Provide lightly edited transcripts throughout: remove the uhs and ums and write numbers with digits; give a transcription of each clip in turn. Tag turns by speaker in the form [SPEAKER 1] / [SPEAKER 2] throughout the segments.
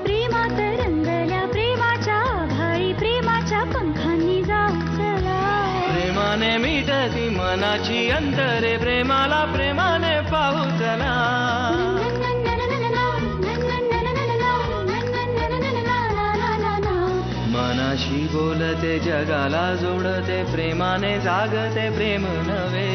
[SPEAKER 1] प्रेमात रंगल्या प्रेमाच्या आभाळी प्रेमाच्या पंखांनी जाऊ चला.
[SPEAKER 2] प्रेमाने मिटती मनाची अंतरे प्रेमाला प्रेमाने पाहू चला. मनाशी बोलते जगाला जोडते प्रेमाने जागते प्रेम नवे.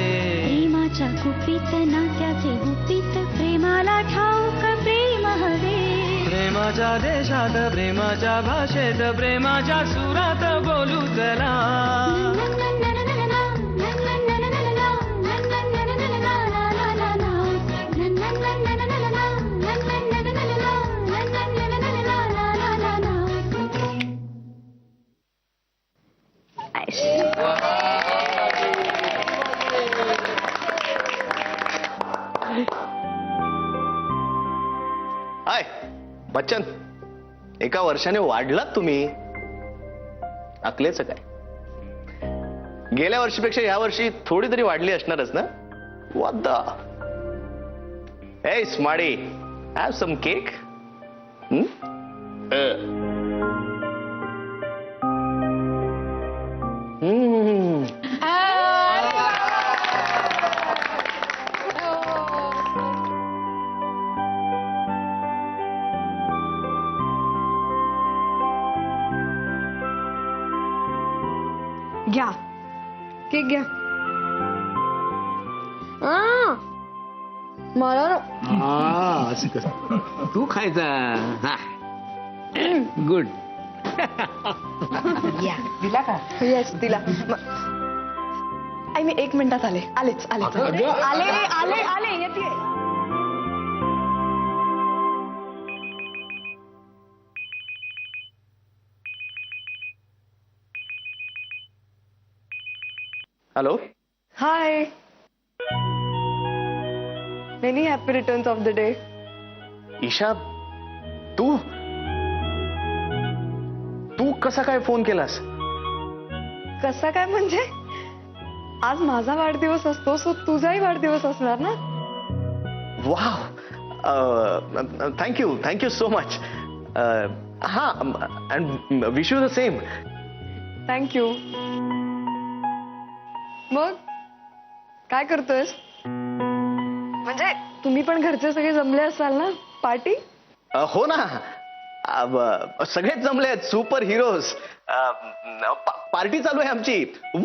[SPEAKER 1] प्रेमाच्या गुपित नात्याचे गुपित प्रेमाला ठाऊक प्रेम हवे.
[SPEAKER 2] प्रेमाच्या देशात प्रेमाच्या भाषेत प्रेमाच्या सुरात बोलू चला.
[SPEAKER 3] हाय बच्चन, एका वर्षाने वाढलात तुम्ही. अकलेच काय, गेल्या वर्षीपेक्षा या वर्षी थोडी तरी वाढली असणारच ना. What the a smarty, have some cake.
[SPEAKER 4] घ्या केक घ्या. मला
[SPEAKER 5] असं कसं तू खायचा. हा गुड.
[SPEAKER 4] दिला का? येस दिला. आई मी 1 मिनिटात आले. आलेच आले आले आले आले येते.
[SPEAKER 3] Hello.
[SPEAKER 4] Hi. Many happy returns of the day.
[SPEAKER 3] Isha, तू तू कसा काय फोन केलास?
[SPEAKER 4] कसा काय म्हणजे आज माझा वाढदिवस असतो, सो तुझाही वाढदिवस असणार ना.
[SPEAKER 3] Wow, thank you so much. हा, and wish you the same.
[SPEAKER 4] Thank you. मग काय करतोयस? म्हणजे तुम्ही पण घरचे सगळे जमले असाल ना, पार्टी?
[SPEAKER 3] हो ना, सगळेच जमले आहेत. Super heroes. पार्टी चालू आहे आमची. Woo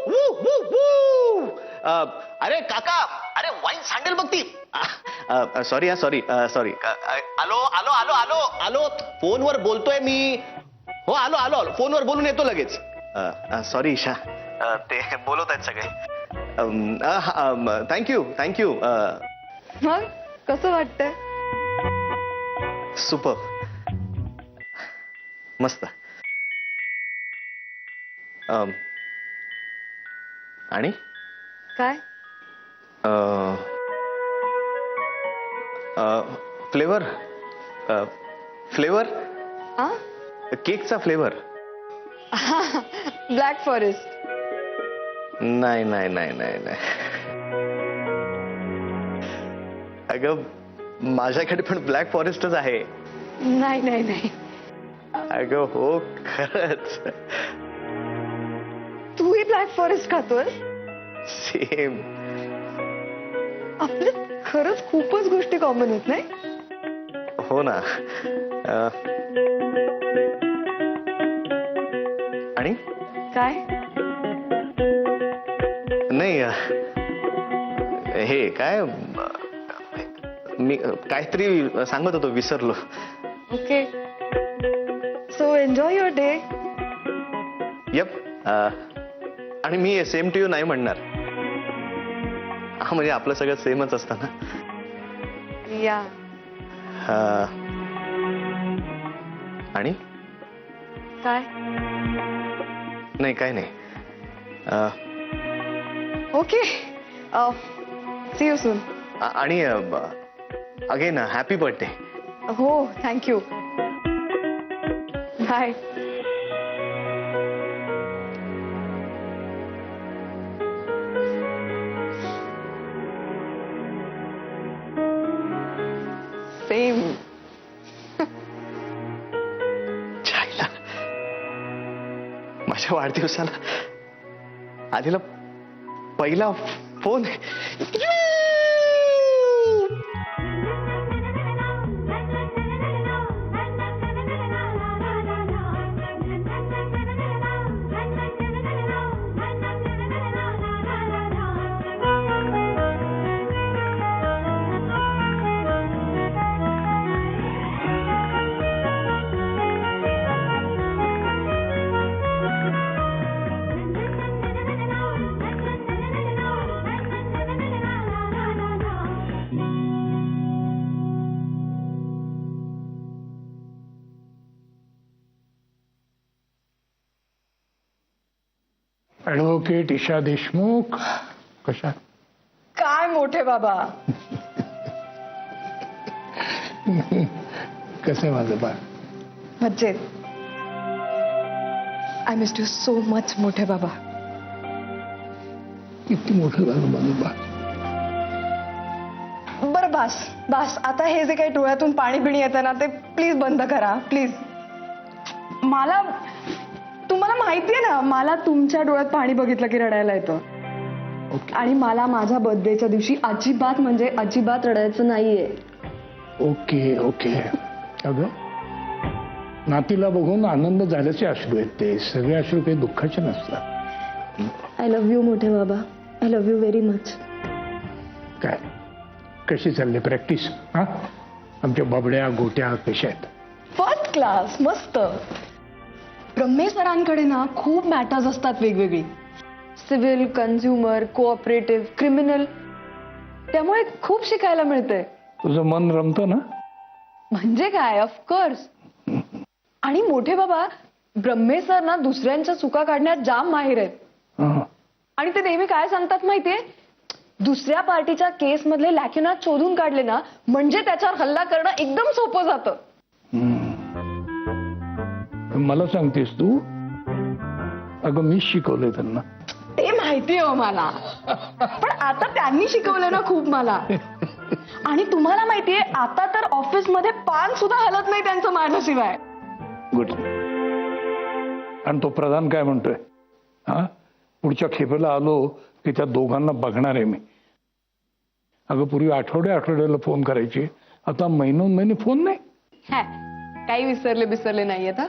[SPEAKER 3] woo woo woo. अरे काका, अरे वाईन सांडेल बघ ती. Sorry sorry. आलो आलो आलो आलो आलो. फोनवर बोलतोय मी. हो आलो आलो आलो. फोनवर बोलून येतो लगेच. सॉरी ईशा, ते बोलत आहेत सगळे. थँक्यू.
[SPEAKER 4] मग कसं वाटतंय?
[SPEAKER 3] सुपर, मस्त. आणि
[SPEAKER 4] काय
[SPEAKER 3] फ्लेवर
[SPEAKER 4] आ
[SPEAKER 3] केकचा फ्लेवर.
[SPEAKER 4] Black forest.
[SPEAKER 3] नाही नाही नाही नाही नाही. अगं माझ्याकडे पण ब्लॅक फॉरेस्टच आहे.
[SPEAKER 4] नाही नाही नाही.
[SPEAKER 3] अगं हो, खरंच.
[SPEAKER 4] तूही ब्लॅक फॉरेस्ट खातोय?
[SPEAKER 3] सेम.
[SPEAKER 4] आपल्या खरंच खूपच गोष्टी कॉमन आहेत नाही?
[SPEAKER 3] हो ना. आणि
[SPEAKER 4] काय
[SPEAKER 3] नाही, हे काय मी काहीतरी सांगत होतो, विसरलो.
[SPEAKER 4] Okay. So enjoy your day.
[SPEAKER 3] Yup. आणि मी सेम टू यू नाही म्हणणार. म्हणजे आपलं सगळं सेमच असतं ना.
[SPEAKER 4] या.
[SPEAKER 3] आणि
[SPEAKER 4] काय
[SPEAKER 3] नाही, काय नाही.
[SPEAKER 4] ओके. See you soon.
[SPEAKER 3] आणि अगेन हॅपी बर्थडे.
[SPEAKER 4] हो थँक्यू. बाय.
[SPEAKER 3] माझ्या वाढदिवसाला आधीला पहिला फोन.
[SPEAKER 6] ॲडव्होकेट ईशा देशमुख कशा?
[SPEAKER 4] काय मोठे बाबा.
[SPEAKER 6] कसं आहे माझं बाळ?
[SPEAKER 4] मज्जेत. I miss you so much मोठे बाबा.
[SPEAKER 6] किती मोठं झालं माझं बाळ.
[SPEAKER 4] बरं बास बास, आता हे जे काही डोळ्यातून पाणी बिणी येतं ना ते प्लीज बंद करा प्लीज. मला तुम्हाला माहितीये ना, मला तुमच्या डोळ्यात पाणी बघितलं की रडायला येतं.
[SPEAKER 6] ओके
[SPEAKER 4] आणि मला माझ्या बर्थडेच्या दिवशी अजिबात म्हणजे अजिबात रडायचं नाहीये.
[SPEAKER 6] Okay okay. अगं नातीला बघून आनंद झाल्याचे अश्रू आहेत, ते सगळे अश्रू काही दुःखाचे नसतात.
[SPEAKER 4] आय लव्ह यू मोठे बाबा. I love you very much.
[SPEAKER 6] काय कशी चालली प्रॅक्टिस? हा, आमच्या बाबड्या गोट्या कशा आहेत?
[SPEAKER 4] फर्स्ट क्लास, मस्त. ब्रह्मे सरांकडे ना खूप मॅटर्स असतात वेगवेगळी, सिव्हिल, कन्झ्युमर, कोऑपरेटिव्ह, क्रिमिनल. त्यामुळे खूप शिकायला मिळतंय.
[SPEAKER 6] तुझं मन रमतं ना?
[SPEAKER 4] म्हणजे काय, ऑफकोर्स. आणि मोठे बाबा, ब्रह्मे सर ना दुसऱ्यांच्या चुका काढण्यात जाम माहिर आहेत.
[SPEAKER 6] हा.
[SPEAKER 4] आणि ते नेहमी काय सांगतात माहितीये, दुसऱ्या पार्टीच्या केस मधले लॅक्युना शोधून काढले ना म्हणजे त्याच्यावर हल्ला करणं एकदम सोपं जातं.
[SPEAKER 6] मला सांगतेस तू? अगं मीच शिकवलंय त्यांना.
[SPEAKER 4] ते माहिती हो मला, पण आता त्यांनी शिकवलं ना खूप मला. आणि तुम्हाला माहितीये, आता तर ऑफिस मध्ये पान सुद्धा हलत नाही त्यांचं माझ्याशिवाय.
[SPEAKER 6] गुड. आणि तो प्रधान काय म्हणतोय? हा, पुढच्या खेपेला आलो की त्या दोघांना बघणार आहे मी. अगं पूर्वी आठवड्याला फोन करायचे, आता महिने फोन नाही.
[SPEAKER 4] काही विसरले नाहीयेत. हा,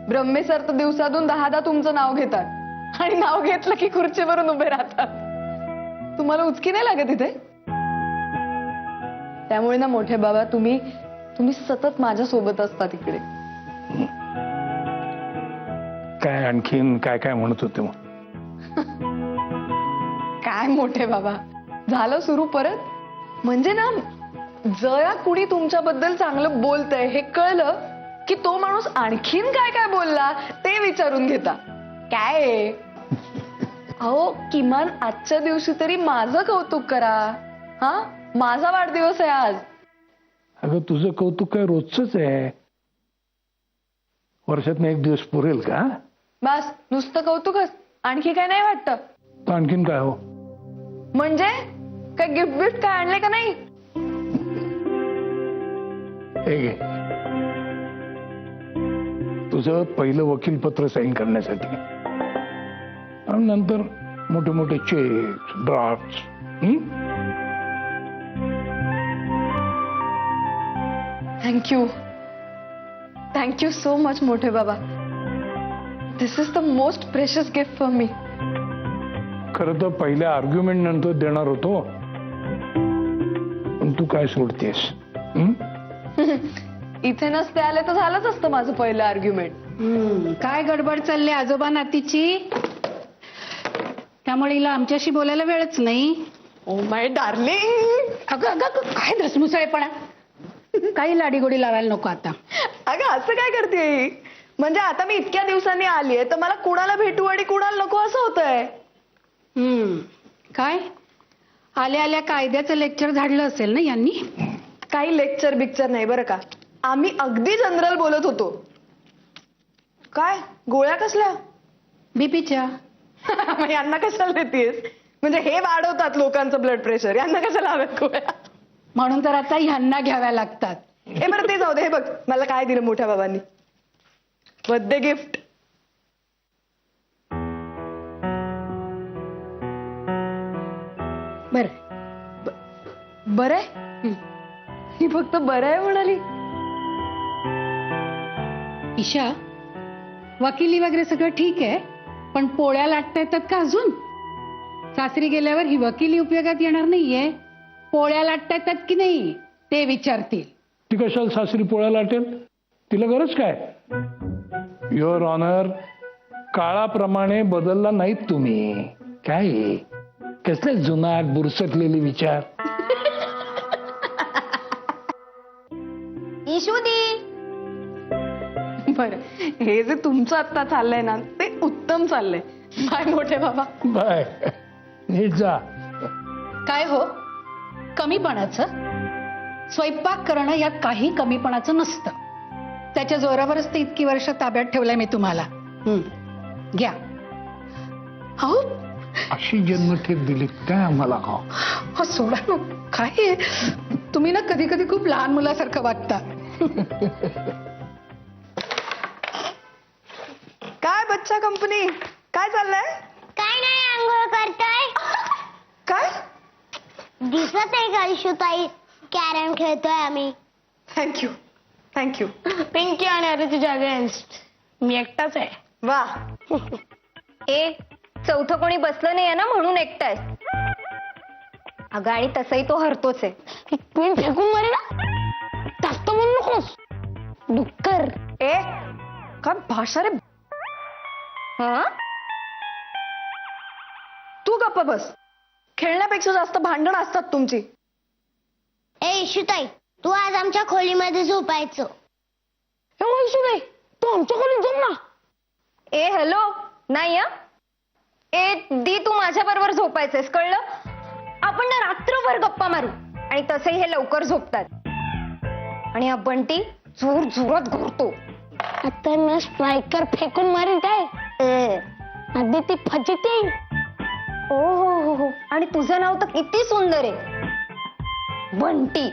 [SPEAKER 4] ब्रह्मे सर तर दिवसातून 10दा तुमचं नाव घेतात आणि नाव घेतलं की खुर्चीवरून उभे राहतात. तुम्हाला उचकी नाही लागत इथे? त्यामुळे ना मोठे बाबा, तुम्ही सतत माझ्या सोबत असता तिकडे.
[SPEAKER 6] काय आणखीन काय म्हणत होते मग?
[SPEAKER 4] काय मोठे बाबा, झालं सुरू परत. म्हणजे ना, जरा कुणी तुमच्याबद्दल चांगलं बोलतंय हे कळलं की तो माणूस आणखीन काय बोलला ते विचारून घेता. काय आहे? अहो, किमान आजच्या दिवशी तरी माझं कौतुक करा. हा, माझा वाढदिवस आहे आज.
[SPEAKER 6] अगं तुझं कौतुक काय रोजच आहे? वर्षातनं एक दिवस पुरेल का?
[SPEAKER 4] बस नुसतं कौतुकच, आणखी काय नाही वाटतं?
[SPEAKER 6] तर आणखीन काय हो?
[SPEAKER 4] म्हणजे काय गिफ्ट काय आणले का नाही?
[SPEAKER 6] हे घे, तुझं पहिलं वकील पत्र साईन करण्यासाठी. आणि नंतर मोठे मोठे cheque, draft.
[SPEAKER 4] Thank you so much मोठे बाबा. This is the most precious gift for me.
[SPEAKER 6] खरं तर पहिल्या आर्ग्युमेंट नंतर देणार होतो, पण तू काय सोडतेस?
[SPEAKER 4] इथे नसते आले तर झालंच असतं माझं पहिलं आर्ग्युमेंट.
[SPEAKER 7] काय गडबड चालली आजोबा नातीची? त्यामुळे हिला आमच्याशी बोलायला वेळच नाही.
[SPEAKER 4] Oh my darling.
[SPEAKER 7] अगं अगं अगं, काय धसमुसळेपणा. काही लाडीगोडी लावायला नको आता.
[SPEAKER 4] अगं असं काय करते? म्हणजे आता मी इतक्या दिवसांनी आलीये तर मला कुणाला भेटू आणि कुणाला नको असं होतंय.
[SPEAKER 7] काय आल्या आल्या कायद्याचं लेक्चर झाडलं असेल ना यांनी?
[SPEAKER 4] काही लेक्चर बिक्चर नाही बरं का, आम्ही अगदी जनरल बोलत होतो. काय गोळ्या कसल्या?
[SPEAKER 7] बीपीच्या.
[SPEAKER 4] यांना कशाला देतेस? म्हणजे हे वाढवतात लोकांचं ब्लड प्रेशर, यांना कशाला हव्यात गोळ्या?
[SPEAKER 7] म्हणून तर आता ह्यांना घ्याव्या लागतात.
[SPEAKER 4] हे बरं ते जाऊ दे. हे बघ मला काय दिलं मोठ्या बाबांनी. Birthday gift.
[SPEAKER 7] बर
[SPEAKER 4] बरं आहे ही फक्त बरं आहे म्हणाली.
[SPEAKER 7] ईशा, वकिली वगैरे सगळं ठीक आहे, पण पोळ्या लाटता येतात का अजून? सासरी गेल्यावर ही वकिली उपयोगात येणार नाहीये. पोळ्या लाटता येतात की नाही ते विचारतील.
[SPEAKER 6] ती कशाला सासरी पोळ्या लाटेल? तिला गरज काय? युअर ऑनर, काळाप्रमाणे बदलला नाहीत तुम्ही. काय आहे? कसले जुनाट बुरसटलेले विचार.
[SPEAKER 4] बरं, हे जे तुमचं आता चाललंय ना ते उत्तम चाललंय. काय मोठे बाबा.
[SPEAKER 6] बाय, नीट जा.
[SPEAKER 7] काय हो, कमीपणाचं? स्वयंपाक करणं यात काही कमीपणाचं नसतं. त्याच्या जोरावरच ते इतकी वर्ष ताब्यात ठेवलंय मी तुम्हाला. घ्या.
[SPEAKER 4] हो
[SPEAKER 6] अशी जन्मठेप दिली काय आम्हाला?
[SPEAKER 7] हो सोडा ना, काय आहे? तुम्ही ना कधी कधी खूप लहान मुलासारखं वागता.
[SPEAKER 4] काय बच्चा कंपनी, काय चाललंय?
[SPEAKER 8] काय नाही, आंघोळ करताय.
[SPEAKER 4] काय?
[SPEAKER 8] दिसत आहे का इशूताई? कॅरम खेळतोय आम्ही.
[SPEAKER 4] Thank you thank you.
[SPEAKER 8] पिंकी आणि अरुतीच्या अगेन्स्ट मी एकटाच आहे.
[SPEAKER 4] वा.
[SPEAKER 1] ए, चौथं कोणी बसलं नाहीये ना म्हणून एकटाय. अगं आणि तसंही तो हरतोच आहे.
[SPEAKER 8] पिन फेकून मारेला जास्त म्हणू नकोस. डुक्कर.
[SPEAKER 4] ए काय भाषा रे.
[SPEAKER 1] हा,
[SPEAKER 4] तू गप्प बस. खेळण्यापेक्षा जास्त भांडण असतात तुमची.
[SPEAKER 8] ए इशूताई, तू आज आमच्या खोलीमध्ये झोपायचं. इशूताई, तू आमच्या खोलीत झोप ना.
[SPEAKER 1] ए हॅलो, नाही हं? ए दी, तू माझ्या बरोबर झोपायचंयस, कळलं? आपण ना रात्रभर गप्पा मारू. आणि तसंही हे लवकर झोपतात. आणि हा बंटी जोर जोरात घोरतो.
[SPEAKER 8] आता ना स्ट्रायकर फेकून मारेल काय. आधी ती फजिती.
[SPEAKER 1] ओ हो हो, आणि तुझं नाव तर किती सुंदर आहे, बंटी.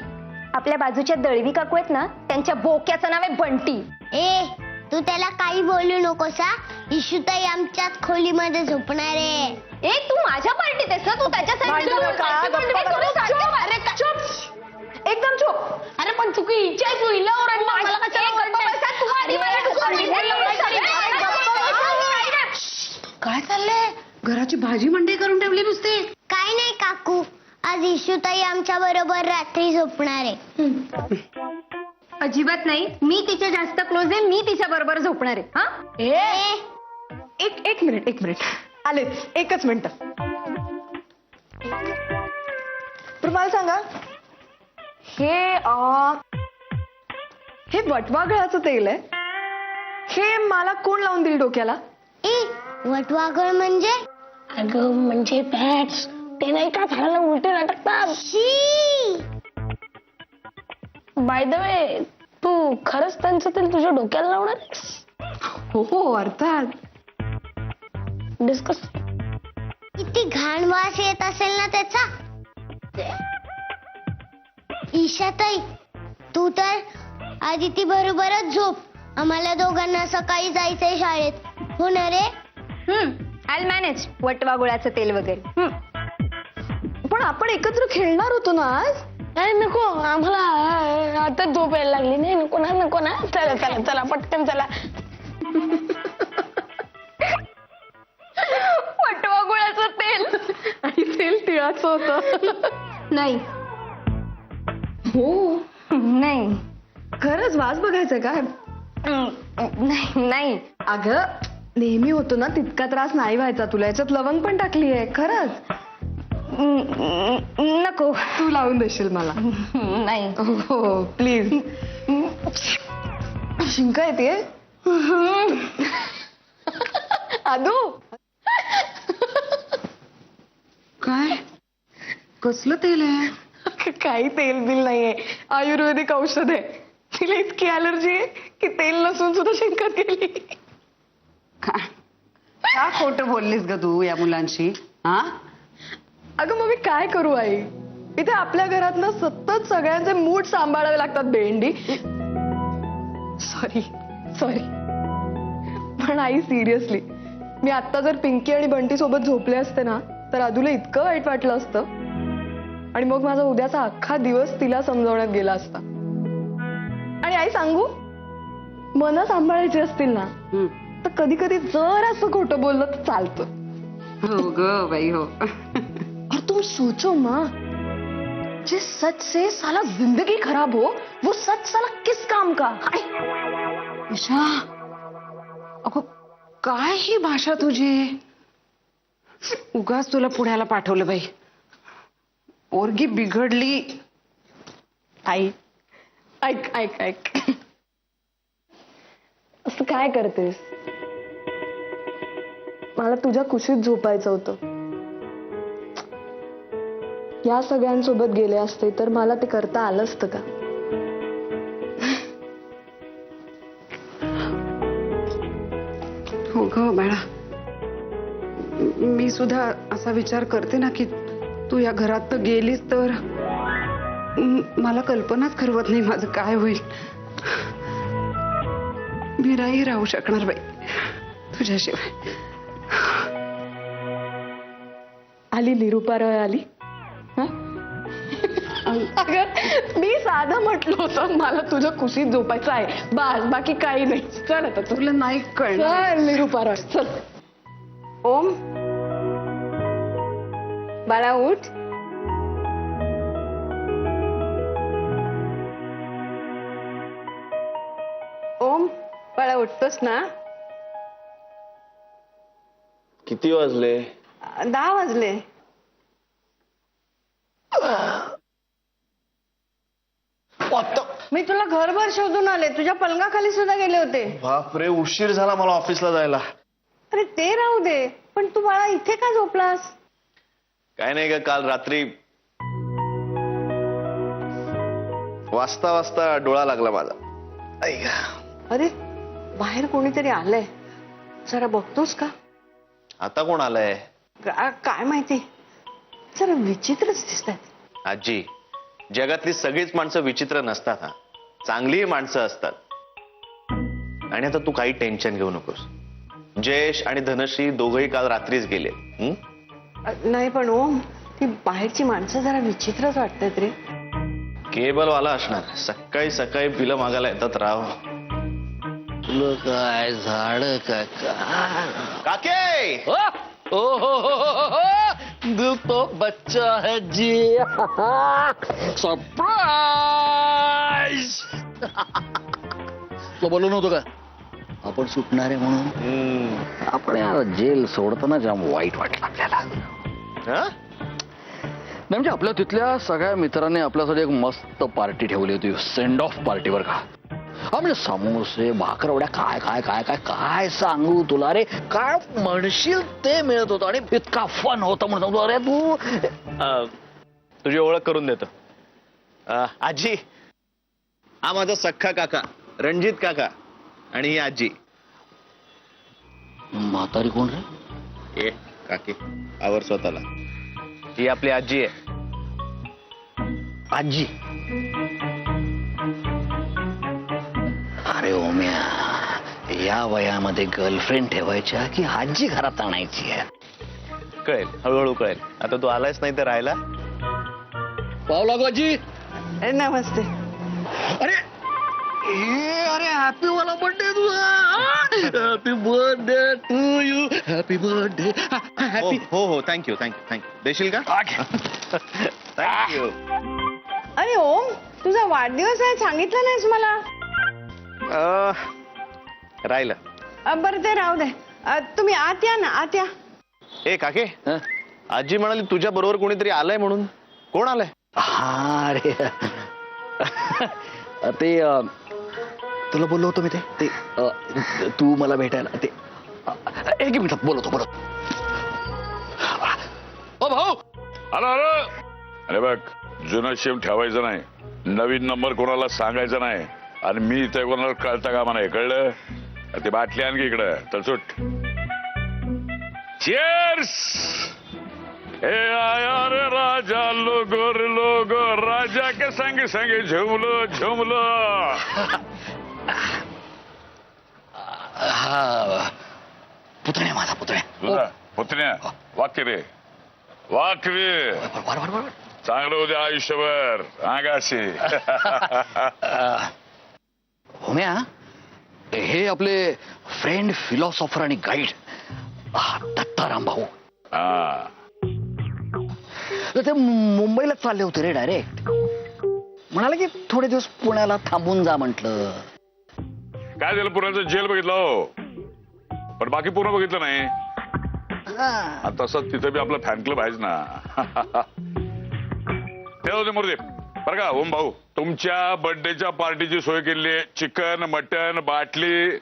[SPEAKER 1] आपल्या बाजूच्या दळवी काकू आहेत ना, त्यांच्या बोक्याचं नाव आहे बंटी.
[SPEAKER 8] ए तू त्याला काही बोलू नकोस हा. इशूताई आमच्याच खोलीमध्ये झोपणार आहे.
[SPEAKER 1] ए तू माझ्या पार्टीत आहेस ना, तू त्याच्या
[SPEAKER 4] भांडू नका, गप्पा बसा. एकदम चुप.
[SPEAKER 8] अरे पण चुकी इच्छा आहे, तू हिला ओरडला. मला कशाला
[SPEAKER 7] काय चाललंय? घराची भाजी मंडई करून ठेवली नुसती.
[SPEAKER 8] काय नाही काकू, आज इशूताई आमच्या बरोबर रात्री झोपणार आहे.
[SPEAKER 1] अजिबात नाही. मी तिच्या जास्त क्लोज आहे, मी तिच्या बरोबर झोपणार आहे. हा,
[SPEAKER 8] ए
[SPEAKER 4] एक मिनिट आलेच, एकच मिनिट. तर मला सांगा, हे वटवाघळाचं तेल आहे, हे मला कोण लावून दिली डोक्याला?
[SPEAKER 8] ए वटवाघळ म्हणजे? अगं म्हणजे बॅट्स. ते नाही का झाडाला उलटे लटकतात. बाय द वे, तू खरंच त्यांचं तेल तुझ्या डोक्याला लावणार आहेस?
[SPEAKER 4] हो अर्थात.
[SPEAKER 8] डिस्कस. किती घाण वास येत असेल ना त्याचा. ईशाताई, तू तर आदिती बरोबरच झोप. आम्हाला दोघांना सकाळी जायचंय शाळेत. हो ना रे?
[SPEAKER 1] I manage. वटवाघुळाचं तेल वगैरे.
[SPEAKER 4] पण आपण एकत्र खेळणार होतो ना आज.
[SPEAKER 8] अरे नको, आम्हाला आता झोप यायला लागली. नाही नको ना. चला पटकन चला.
[SPEAKER 1] वटवाघुळाचं तेल.
[SPEAKER 4] आणि तेल तिळाचं होतं.
[SPEAKER 1] नाही
[SPEAKER 4] हो
[SPEAKER 1] नाही
[SPEAKER 4] खरंच वास बघायचा काय?
[SPEAKER 1] नाही.
[SPEAKER 4] अगं नेहमी होतो ना तितका त्रास नाही व्हायचा तुला. याच्यात लवंग पण टाकली आहे. खरंच
[SPEAKER 1] नको.
[SPEAKER 4] तू लावून देशील मला?
[SPEAKER 1] नाही.
[SPEAKER 4] हो प्लीज. शिंका येते. आदू
[SPEAKER 7] काय? कसलं तेल आहे?
[SPEAKER 4] काही तेल बिल नाहीये, आयुर्वेदिक औषध आहे. तिला इतकी अलर्जी आहे की तेल नसून सुद्धा शिंकत गेली.
[SPEAKER 7] का खोटं बोललीस ग तू या मुलांशी? हा,
[SPEAKER 4] अगं मग मी काय करू आई? इथे आपल्या घरात ना सतत सगळ्यांचे मूड सांभाळावे लागतात. भेंडी सॉरी पण आई सिरियसली, मी आता जर पिंकी आणि बंटी सोबत झोपले असते ना तर अदूला इतकं वाईट वाटलं असतं. आणि मग माझा उद्याचा अख्खा दिवस तिला समजवण्यात गेला असता. आणि आई सांगू, मन सांभाळायची असतील ना तर कधी कधी जर असं खोटं बोललं तर चालतं.
[SPEAKER 7] हो ग बाई हो.
[SPEAKER 4] और तुम सोचो माँ, जिस सच से साला जिंदगी खराब हो वो सच साला किस काम का.
[SPEAKER 7] ईशा, अगं काय ही भाषा तुझी. उगाच तुला पुण्याला पाठवलं बाई. पोरगी बिघडली.
[SPEAKER 4] आई ऐक ऐक ऐक, असं काय करतेस. मला तुझ्या कुशीत झोपायचं होतं. या सगळ्यांसोबत गेले असते तर मला ते करता आलं असतं का.
[SPEAKER 7] हो ग बाळा, मी सुद्धा असा विचार करते ना की तू या घरात तर गेलीस तर मला कल्पनाच करवत नाही माझं काय होईल. मी नाही राहू शकणार बाई तुझ्याशिवाय.
[SPEAKER 4] आली निरुपा रॉय आली. हं? अगं मी साधं म्हटलं होतं मला तुझ्या कुशीत झोपायचं आहे, बस बाकी काही नाही. चल आता
[SPEAKER 7] तुला नाही कळणार.
[SPEAKER 4] चल निरुपा रॉय चल.
[SPEAKER 7] ओम, बाळा उठ. ओम, बाळा उठतोस ना.
[SPEAKER 3] किती वाजले?
[SPEAKER 7] 10 वाजले. मी तुला घरभर शोधून आले, तुझ्या पलंगाखाली सुद्धा गेले होते.
[SPEAKER 3] बापरे, उशीर झाला मला ऑफिसला जायला.
[SPEAKER 7] अरे ते राहू दे, पण तू बाळा इथे का झोपलास.
[SPEAKER 3] काय नाही ग, काल रात्री वाजता वाजता डोळा लागला माझा. ऐक.
[SPEAKER 7] अरे बाहेर कोणीतरी आलंय, जरा बघतोस का.
[SPEAKER 3] आता कोण आलंय?
[SPEAKER 7] काय माहिती, जरा विचित्रच दिसतात.
[SPEAKER 3] आजी, जगातली सगळीच माणसं विचित्र नसतात. हा, चांगलीही माणसं असतात. आणि आता तू काही टेन्शन घेऊ नकोस. जयेश आणि धनश्री दोघंही काल रात्रीच गेले.
[SPEAKER 7] नाही पण ओम, ती बाहेरची माणसं जरा विचित्रच वाटतात रे.
[SPEAKER 3] केबलवाला असणार, सकाळी सकाळी बिलं मागायला येतात राव.
[SPEAKER 5] तुला काय झाड काय
[SPEAKER 3] काके,
[SPEAKER 5] तो बच्चा है जी. सरप्राईज. तो बोलू नव्हतो का आपण सुटणार आहे म्हणून. आपण यार जेल सोडताना जाम वाईट वाटलं आपल्याला.
[SPEAKER 3] हा?
[SPEAKER 5] नाही म्हणजे आपल्या तिथल्या सगळ्या मित्रांनी आपल्यासाठी एक मस्त पार्टी ठेवली होती, सेंड ऑफ पार्टी बर का. हा म्हणजे समोसे भाकरवड्या काय काय काय काय काय सांगू तुला. अरे काय म्हणशील ते मिळत होतं आणि इतका फन होता म्हणून. अरे तू
[SPEAKER 3] तुझी ओळख करून देतो. आजी, हा माझा सख्खा काका रणजित काका, आणि ही आजी.
[SPEAKER 5] म्हातारी कोण रे.
[SPEAKER 3] ए काकी, आवर स्वतःला. ही आपली आजी आहे.
[SPEAKER 5] आजी. अरे ओम्या, या वयामध्ये गर्लफ्रेंड ठेवायच्या की आजी घरात आणायची आहे.
[SPEAKER 3] कळेल, हळूहळू कळेल. आता तू आलायच नाही तर राहायला.
[SPEAKER 5] पाव लागू आजी.
[SPEAKER 7] नमस्ते.
[SPEAKER 5] अरे अरे हॅपी वाला बर्थडे तुझा. Happy birthday to you. Happy birthday. Happy.
[SPEAKER 3] हो हो, थँक्यू थँक्यू थँक्यू. देशील का? थँक्यू.
[SPEAKER 7] अरे ओम, तुझा वाढदिवस आहे, सांगितलं नाहीस मला.
[SPEAKER 3] राहिलं.
[SPEAKER 7] बरं ते राहू दे. तुम्ही आत या ना, आत या.
[SPEAKER 3] ए काके, आजी म्हणाली तुझ्या बरोबर कोणीतरी आलंय म्हणून. कोण आलंय?
[SPEAKER 5] हा रे, ते तुला बोललो होतो मी. ते तू मला भेटायला ते. एक मिनिटात बोलवतो.
[SPEAKER 6] ओ भाऊ. अरे अरे बघ, जुना शेम ठेवायचं नाही, नवीन नंबर कोणाला सांगायचा नाही, आणि मी ते कोणाला कळता कामा नाही, कळलं. ते बाटली आणखी इकडं तर सुट. चीयर्स. हे आया रे राजा, लोगो रे लोगो, राजा के संगे संगे झुमलो झुमलो.
[SPEAKER 5] हा पुतण्या, माझा पुतण्या.
[SPEAKER 6] पुतण्या वाक्य रे, वाक्य रे.
[SPEAKER 5] बरोबर.
[SPEAKER 9] चांगलं होते आयुष्यभर आगाशी.
[SPEAKER 5] होम्या, हे आपले फ्रेंड फिलॉसॉफर आणि गाईड दत्ताराम भाऊ.
[SPEAKER 9] हा
[SPEAKER 5] तर ते मुंबईला चालले होते रे डायरेक्ट. म्हणाले की थोडे दिवस पुण्याला थांबून जा म्हटलं.
[SPEAKER 9] काय झालं, पुण्याचं जेल बघितलं हो, पण बाकी पूर्ण बघितलं नाही. तसंच तिथे बी आपलं फॅन क्लब आहेच ना. ते होते मुर्दे बरं का ओम भाऊ, तुमच्या बर्थडेच्या पार्टीची सोय केली आहे. चिकन मटन बाटली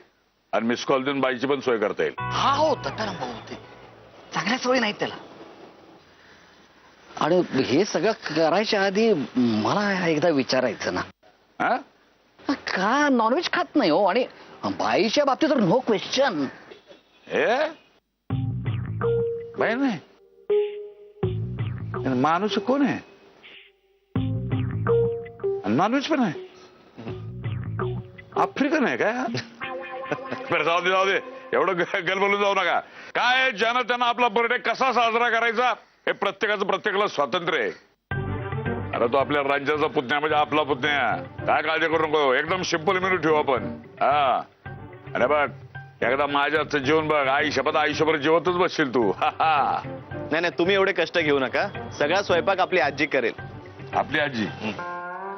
[SPEAKER 9] आणि मिस कॉल देऊन बाईची पण सोय करता येईल.
[SPEAKER 5] हा हो, दत्ताराम भाऊ होते. चांगल्या सवयी नाहीत त्याला. आणि हे सगळं करायच्या आधी मला एकदा विचारायचं ना,
[SPEAKER 9] हा
[SPEAKER 5] का नॉनव्हेज खात नाही हो? आणि बाईच्या बाबतीत तर नो क्वेश्चन.
[SPEAKER 9] ए बाई नाही, माणूस कोण आहे? नॉनव्हेज पण आहे. आफ्रिकन आहे काय? बरं जाऊ दे जाऊ दे, एवढं गलबलून जाऊ नका. काय ज्यानं त्यांना आपला बर्थडे कसा साजरा करायचा हे प्रत्येकाचं प्रत्येकाला स्वातंत्र्य आहे. अरे तो आपल्या राज्याचा पुतण्या म्हणजे आपला पुतण्या. काय काळजी करू नको, एकदम सिंपल मेनू ठेवू आपण. हा अरे बघ, एकदा माझ्याच जेवण बघ, आई शपथ आयुष्यभर जेवतच बसशील तू.
[SPEAKER 3] नाही नाही, तुम्ही एवढे कष्ट घेऊ नका. सगळा स्वयंपाक आपली आजी करेल.
[SPEAKER 9] आपली आजी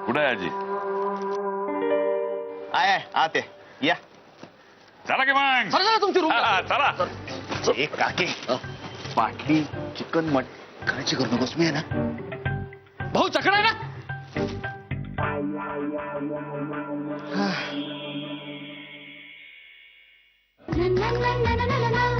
[SPEAKER 9] कुठे आहे? आजी
[SPEAKER 3] आय आते या.
[SPEAKER 9] चला की मग.
[SPEAKER 5] चला तुमची रूम.
[SPEAKER 9] चला.
[SPEAKER 3] एक काकी
[SPEAKER 5] बाटली चिकन मट काळजी करू नकोस. मी आहे ना भाऊ, चकडा आहे ना.
[SPEAKER 8] Na na na na na na na.